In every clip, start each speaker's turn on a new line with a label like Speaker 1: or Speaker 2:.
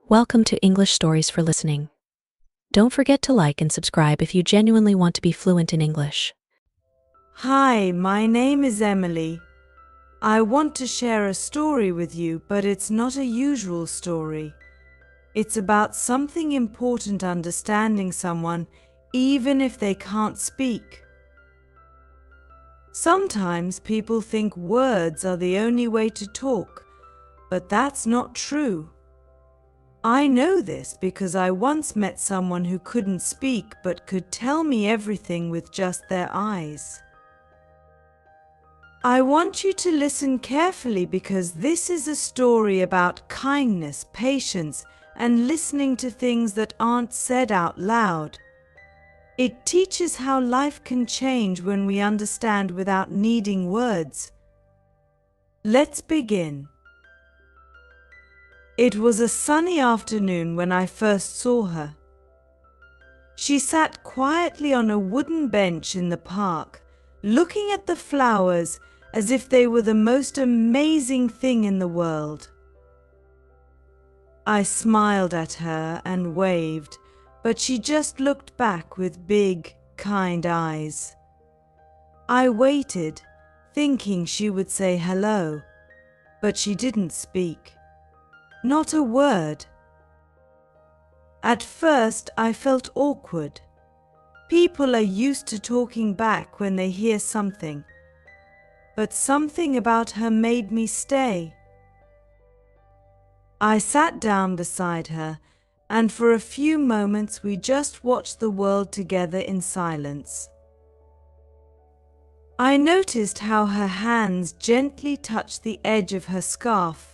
Speaker 1: Welcome to English Stories for Listening. Don't forget to like and subscribe if you genuinely want to be fluent in English.
Speaker 2: Hi, my name is Emily. I want to share a story with you, but it's not a usual story. It's about something important: understanding someone, even if they can't speak. Sometimes people think words are the only way to talk, but that's not true. I know this because I once met someone who couldn't speak but could tell me everything with just their eyes. I want you to listen carefully because this is a story about kindness, patience, and listening to things that aren't said out loud. It teaches how life can change when we understand without needing words. Let's begin. It was a sunny afternoon when I first saw her. She sat quietly on a wooden bench in the park, looking at the flowers as if they were the most amazing thing in the world. I smiled at her and waved, but she just looked back with big, kind eyes. I waited, thinking she would say hello, but she didn't speak. Not a word. At first, I felt awkward. People are used to talking back when they hear something, but something about her made me stay. I sat down beside her, and for a few moments we just watched the world together in silence. I noticed how her hands gently touched the edge of her scarf,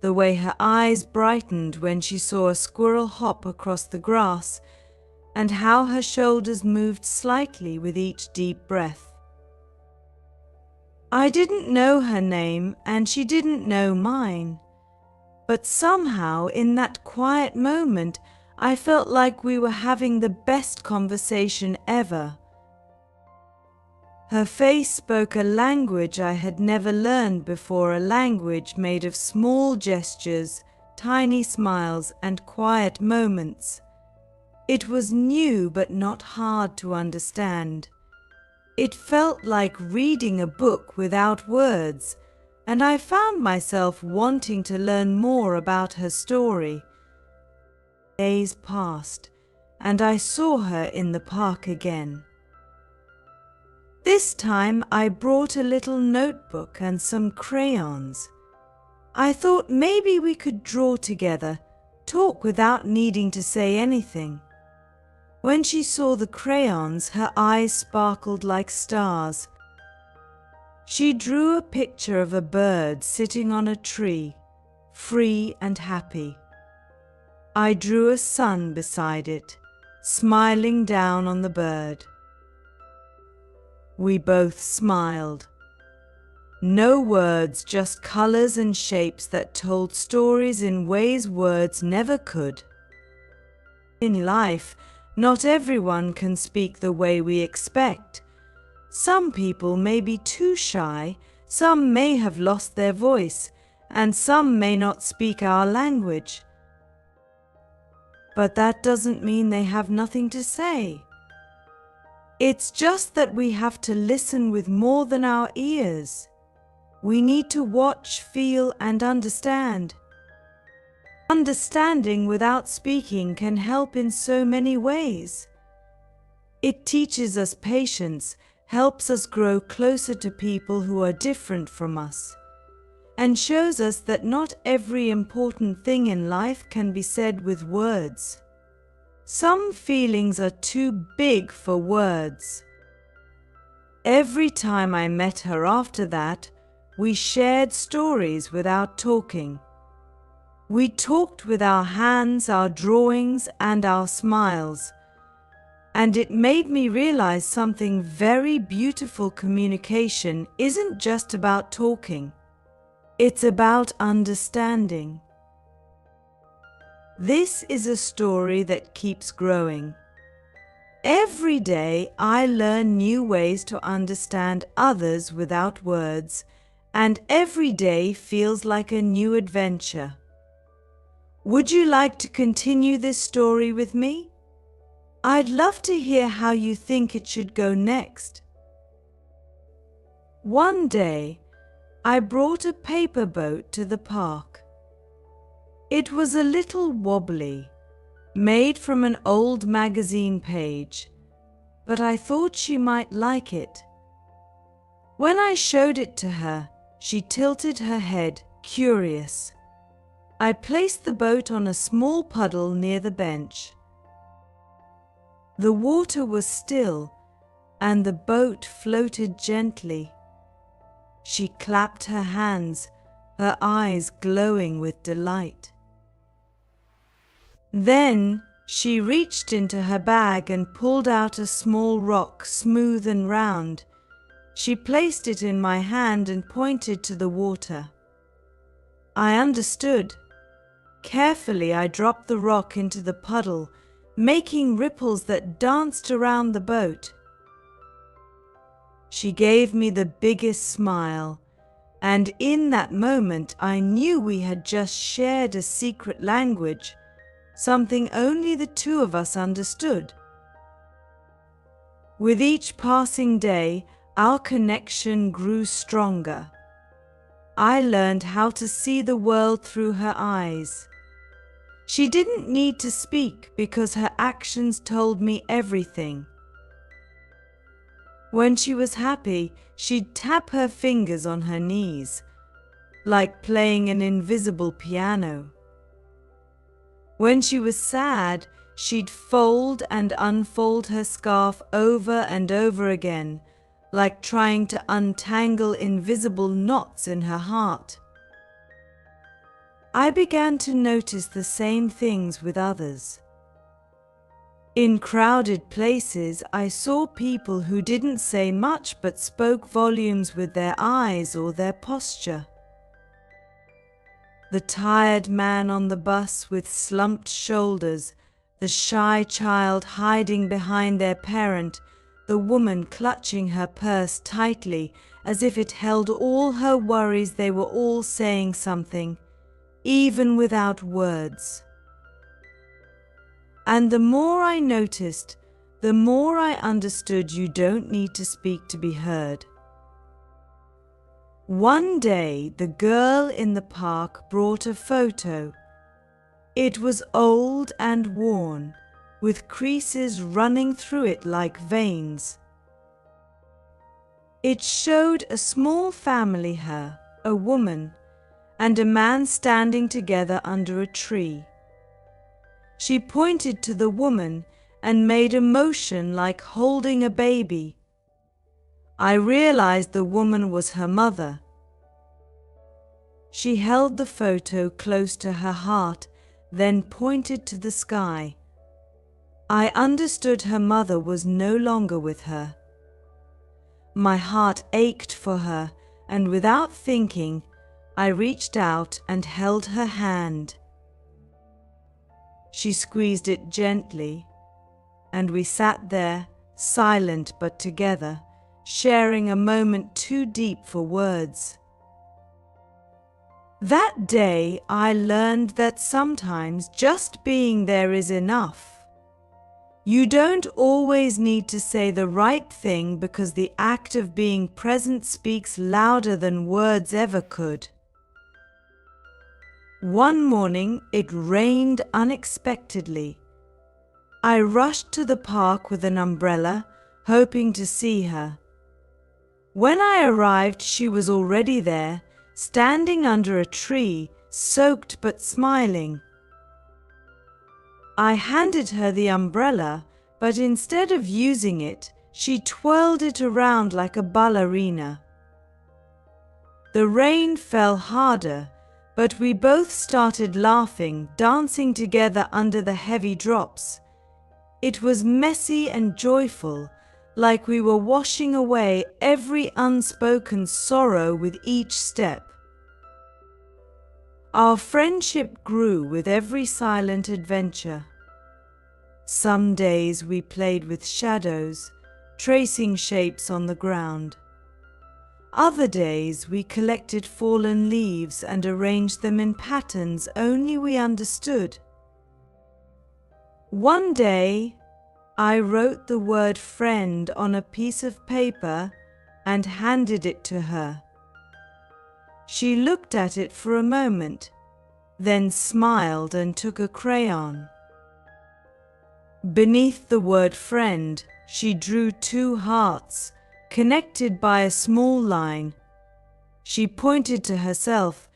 Speaker 2: the way her eyes brightened when she saw a squirrel hop across the grass, and how her shoulders moved slightly with each deep breath. I didn't know her name and she didn't know mine, but somehow in that quiet moment I felt like we were having the best conversation ever. Her face spoke a language I had never learned before, a language made of small gestures, tiny smiles, and quiet moments. It was new but not hard to understand. It felt like reading a book without words, and I found myself wanting to learn more about her story. Days passed, and I saw her in the park again. This time I brought a little notebook and some crayons. I thought maybe we could draw together, talk without needing to say anything. When she saw the crayons, her eyes sparkled like stars. She drew a picture of a bird sitting on a tree, free and happy. I drew a sun beside it, smiling down on the bird. We both smiled. No words, just colors and shapes that told stories in ways words never could. In life, not everyone can speak the way we expect. Some people may be too shy, some may have lost their voice, and some may not speak our language. But that doesn't mean they have nothing to say. It's just that we have to listen with more than our ears. We need to watch, feel, and understand. Understanding without speaking can help in so many ways. It teaches us patience, helps us grow closer to people who are different from us, and shows us that not every important thing in life can be said with words. Some feelings are too big for words. Every time I met her after that, we shared stories without talking. We talked with our hands, our drawings, and our smiles. And it made me realize something very beautiful: communication isn't just about talking. It's about understanding. This is a story that keeps growing. Every day I learn new ways to understand others without words, and every day feels like a new adventure. Would you like to continue this story with me? I'd love to hear how you think it should go next. One day, I brought a paper boat to the park. It was a little wobbly, made from an old magazine page, but I thought she might like it. When I showed it to her, she tilted her head, curious. I placed the boat on a small puddle near the bench. The water was still, and the boat floated gently. She clapped her hands, her eyes glowing with delight. Then she reached into her bag and pulled out a small rock, smooth and round. She placed it in my hand and pointed to the water. I understood. Carefully, I dropped the rock into the puddle, making ripples that danced around the boat. She gave me the biggest smile, and in that moment I knew we had just shared a secret language, something only the two of us understood. With each passing day, our connection grew stronger. I learned how to see the world through her eyes. She didn't need to speak because her actions told me everything. When she was happy, she'd tap her fingers on her knees, like playing an invisible piano. When she was sad, she'd fold and unfold her scarf over and over again, like trying to untangle invisible knots in her heart. I began to notice the same things with others. In crowded places, I saw people who didn't say much but spoke volumes with their eyes or their posture. The tired man on the bus with slumped shoulders, the shy child hiding behind their parent, the woman clutching her purse tightly as if it held all her worries. They were all saying something, even without words. And the more I noticed, the more I understood you don't need to speak to be heard. One day, the girl in the park brought a photo. It was old and worn, with creases running through it like veins. It showed a small family, her, a woman, and a man standing together under a tree. She pointed to the woman and made a motion like holding a baby. I realized the woman was her mother. She held the photo close to her heart, then pointed to the sky. I understood her mother was no longer with her. My heart ached for her, and without thinking, I reached out and held her hand. She squeezed it gently, and we sat there, silent but together, sharing a moment too deep for words. That day, I learned that sometimes just being there is enough. You don't always need to say the right thing because the act of being present speaks louder than words ever could. One morning, it rained unexpectedly. I rushed to the park with an umbrella, hoping to see her. When I arrived, she was already there, standing under a tree, soaked but smiling. I handed her the umbrella, but instead of using it, she twirled it around like a ballerina. The rain fell harder, but we both started laughing, dancing together under the heavy drops. It was messy and joyful, like we were washing away every unspoken sorrow with each step. Our friendship grew with every silent adventure. Some days we played with shadows, tracing shapes on the ground. Other days we collected fallen leaves and arranged them in patterns only we understood. One day, I wrote the word friend on a piece of paper and handed it to her. She looked at it for a moment, then smiled and took a crayon. Beneath the word friend, she drew two hearts, connected by a small line. She pointed to herself,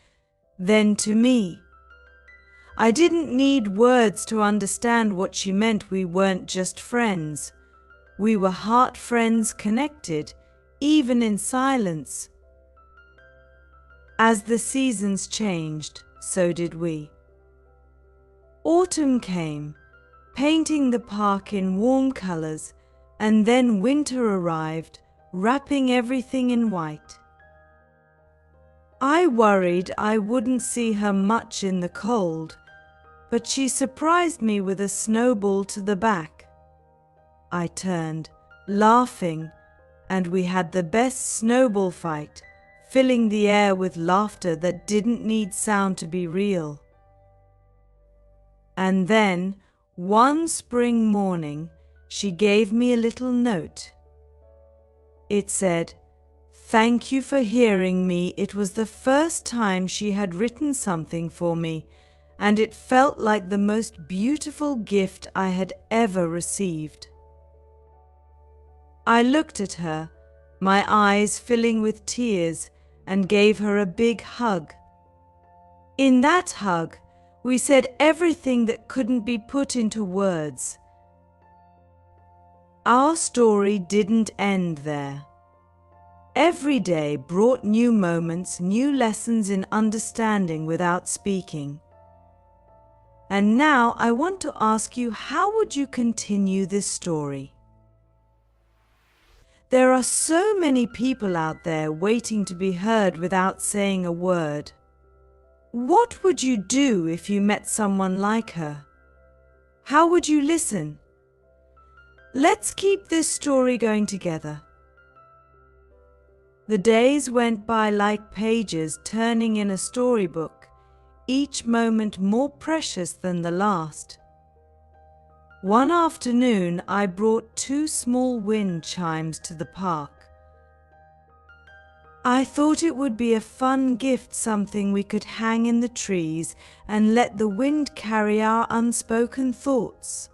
Speaker 2: then to me. I didn't need words to understand what she meant. We weren't just friends. We were heart friends connected, even in silence. As the seasons changed, so did we. Autumn came, painting the park in warm colors, and then winter arrived, wrapping everything in white. I worried I wouldn't see her much in the cold, but she surprised me with a snowball to the back. I turned, laughing, and we had the best snowball fight, filling the air with laughter that didn't need sound to be real. And then, one spring morning, she gave me a little note. It said, "Thank you for hearing me." It was the first time she had written something for me, and it felt like the most beautiful gift I had ever received. I looked at her, my eyes filling with tears, and gave her a big hug. In that hug, we said everything that couldn't be put into words. Our story didn't end there. Every day brought new moments, new lessons in understanding without speaking. And now I want to ask you, how would you continue this story? There are so many people out there waiting to be heard without saying a word. What would you do if you met someone like her? How would you listen? Let's keep this story going together. The days went by like pages turning in a storybook, each moment more precious than the last. One afternoon, I brought two small wind chimes to the park. I thought it would be a fun gift, something we could hang in the trees and let the wind carry our unspoken thoughts.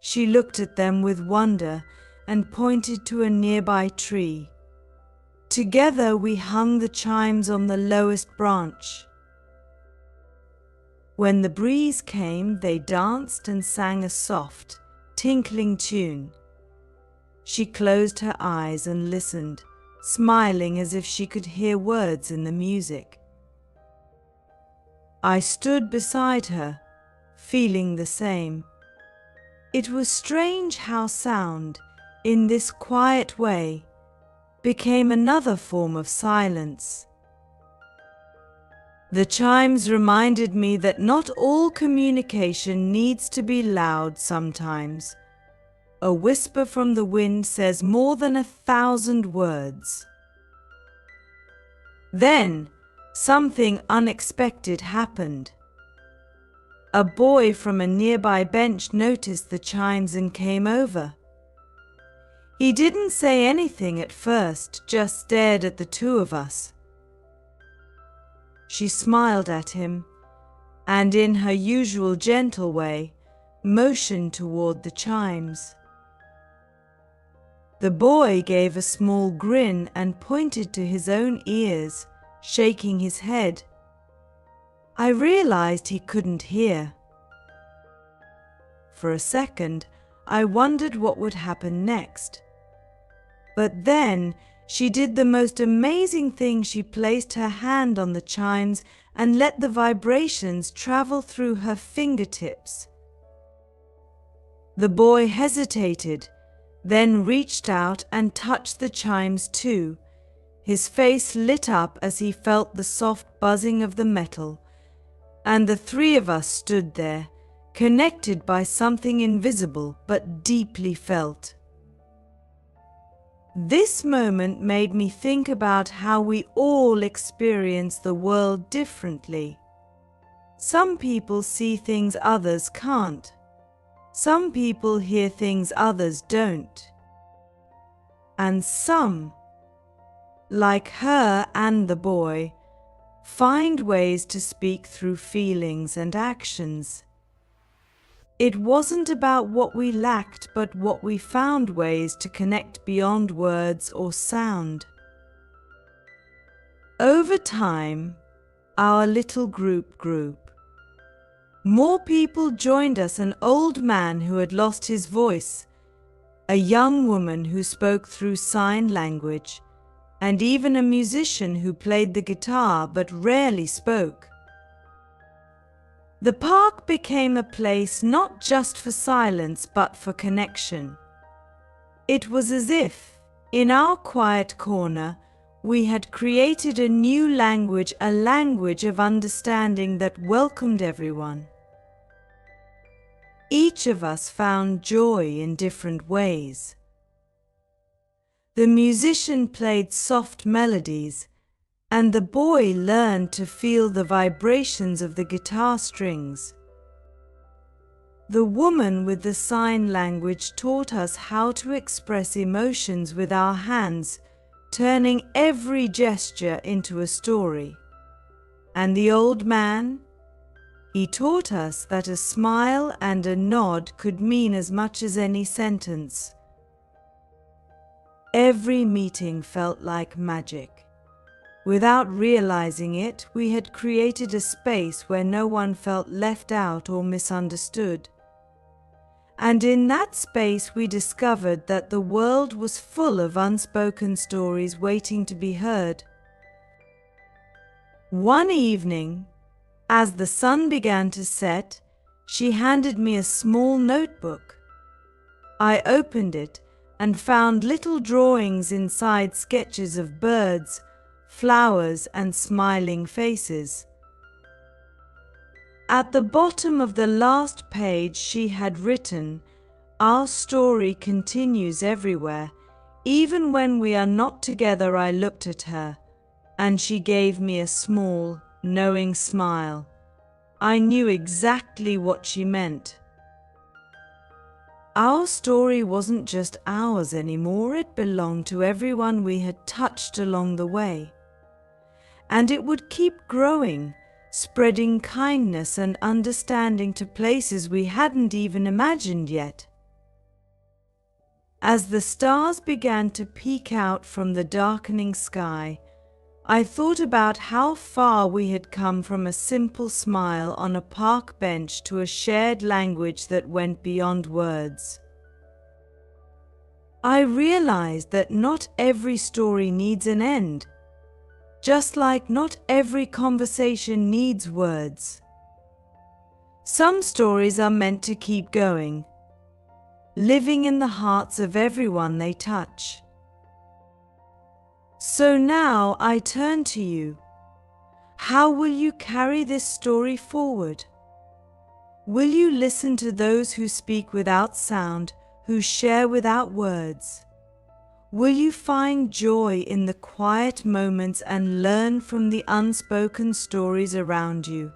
Speaker 2: She looked at them with wonder and pointed to a nearby tree. Together we hung the chimes on the lowest branch. When the breeze came, they danced and sang a soft, tinkling tune. She closed her eyes and listened, smiling as if she could hear words in the music. I stood beside her, feeling the same. It was strange how sound, in this quiet way, became another form of silence. The chimes reminded me that not all communication needs to be loud sometimes. A whisper from the wind says more than 1,000 words. Then, something unexpected happened. A boy from a nearby bench noticed the chimes and came over. He didn't say anything at first, just stared at the two of us. She smiled at him, and in her usual gentle way, motioned toward the chimes. The boy gave a small grin and pointed to his own ears, shaking his head. I realized he couldn't hear. For a second, I wondered what would happen next. But then, she did the most amazing thing. She placed her hand on the chimes and let the vibrations travel through her fingertips. The boy hesitated, then reached out and touched the chimes too. His face lit up as he felt the soft buzzing of the metal, and the three of us stood there, connected by something invisible but deeply felt. This moment made me think about how we all experience the world differently. Some people see things others can't. Some people hear things others don't. And some, like her and the boy, find ways to speak through feelings and actions. It wasn't about what we lacked, but what we found ways to connect beyond words or sound. Over time, our little group grew. More people joined us: an old man who had lost his voice, a young woman who spoke through sign language, and even a musician who played the guitar but rarely spoke. The park became a place not just for silence but for connection. It was as if, in our quiet corner, we had created a new language, a language of understanding that welcomed everyone. Each of us found joy in different ways. The musician played soft melodies, and the boy learned to feel the vibrations of the guitar strings. The woman with the sign language taught us how to express emotions with our hands, turning every gesture into a story. And the old man? He taught us that a smile and a nod could mean as much as any sentence. Every meeting felt like magic. Without realizing it, we had created a space where no one felt left out or misunderstood. And in that space we discovered that the world was full of unspoken stories waiting to be heard. One evening, as the sun began to set, she handed me a small notebook. I opened it and found little drawings inside, sketches of birds, flowers, and smiling faces. At the bottom of the last page she had written, "Our story continues everywhere. Even when we are not together." I looked at her, and she gave me a small, knowing smile. I knew exactly what she meant. Our story wasn't just ours anymore, it belonged to everyone we had touched along the way. And it would keep growing, spreading kindness and understanding to places we hadn't even imagined yet. As the stars began to peek out from the darkening sky, I thought about how far we had come from a simple smile on a park bench to a shared language that went beyond words. I realized that not every story needs an end, just like not every conversation needs words. Some stories are meant to keep going, living in the hearts of everyone they touch. So now I turn to you. How will you carry this story forward? Will you listen to those who speak without sound, who share without words? Will you find joy in the quiet moments and learn from the unspoken stories around you?